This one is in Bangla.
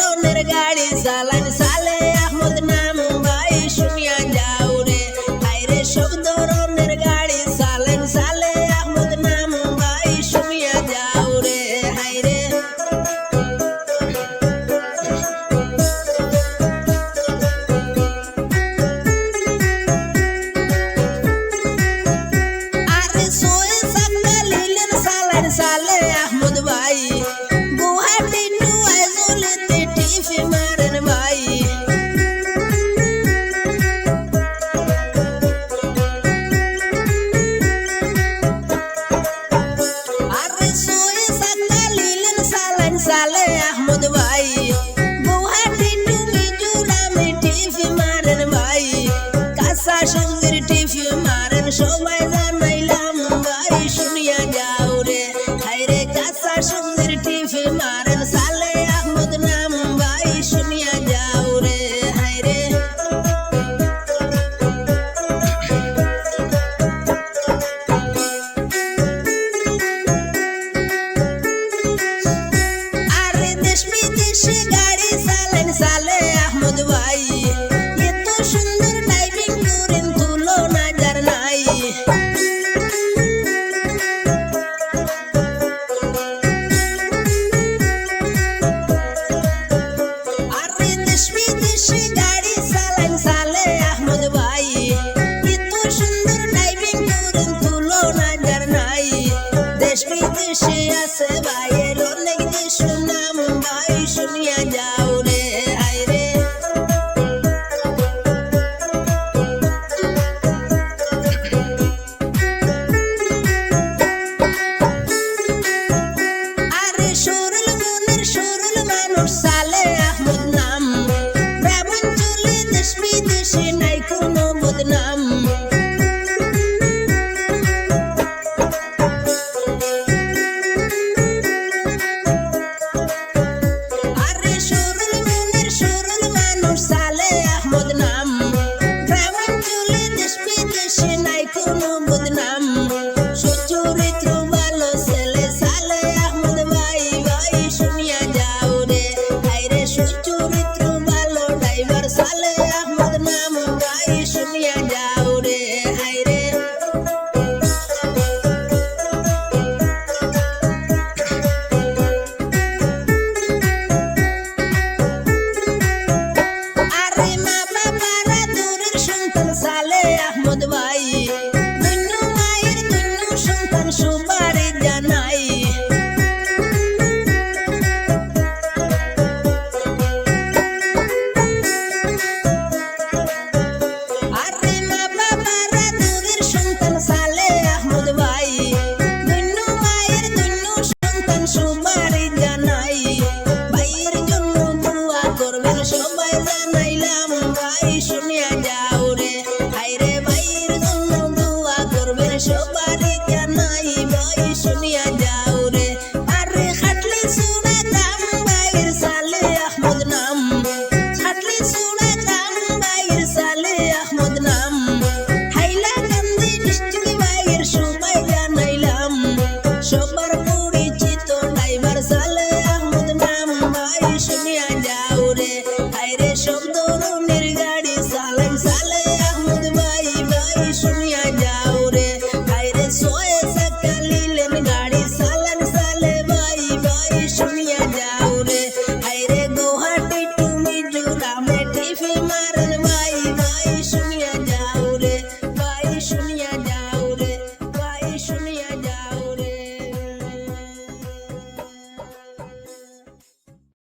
ধরনের গাড়ি চালান সালে আহমদ নাম ভাই শুনিয়া যাও রে হায়রে সব ধরনের গাড়ি চালান সালে আহমদ নাম ভাই শুনিয়া যাও রে হায়রে আরে সোয়ে সাকটা লিলেন সালান সালে আহমদ ভাই গুয়াহাটি টু আইজলেতে টিফি মারেন ভাই আরে সোয়ে সাকটা লিলেন সালান সালে আহমদ ভাই গুয়াহাটি টু মিজোরামে টিফি মারেন ভাই কাঁচা সঙ্গের টিফি মারেন সবাই জানাইলাম ভাই শুনিয়া যাও রে হায়রে কাঁচা সঙ্গের টিফি মারেন সালে আহমদ নাম ভাই শুনিয়া যাও রে হায়রে আরে দেশ বিদেশে গাড়ি চালান সালে আহমদ ভাই এত সুন্দর ড্রাইভিং করেন তুলনা যার নাই আরে দেশ বিদেশে গাড়ি চালান সালে আহমদ ভাই এত সুন্দর ড্রাইভিং করেন তুলনা যার নাই দেশ বিদেশে আছে ভাইয়ের অনেক দেশ নাম ভাই শুনিয়া যাও রে হায়রে আরে সরল মনের সরল মানুষ সালে আহমদ নাম ব্রাহ্মণ চলে দেশ বিদেশে নাই কোনো বদনাম আরে সরল মনের সরল মানুষ সালে আহমদ নাম ব্রাহ্মণ চলে দেশ বিদেশে নাই কোনো বদনাম সুচরিত্র ভালো ছেলে সালে আহমদ ভাই ভাই শুনিয়া যাও রে হায়রে সুচরিত্র ভালো ড্রাইভার সালে আহমদ নাম ভাই শুনিয়া যাও রে হায়রে আরে মা বাবারা দূরের সন্তান সালে আহমদ ভাই ধন্য মায়ের ধন্য সন্তান সবারে জানাই আরে মা বাবারা দূরের সন্তান সালে আহমদ ভাই ধন্য মায়ের ধন্য সন্তান সবারে জানাই ভাইয়ের জন্য দোয়া করবেন সবাই জানাইলাম ভাই শুনিয়া যাও রে হায়রে ভাইয়ের জন্য দোয়া করবেন সবারই জানাই ভাই শুনিয়া যাও রে আরে খাটলি সুরা দাম ভাইয়ের সালে আহমদ নাম খাটলি সুরা দাম ভাইয়ের সালে আহমদ নাম হাইলাকান্দি ডিস্ট্রিক্ট ভাইয়ের সবাই জানাইলাম সবার পরিচিত ড্রাইভার সালে আহমদ নাম ভাই শুনিয়া যাও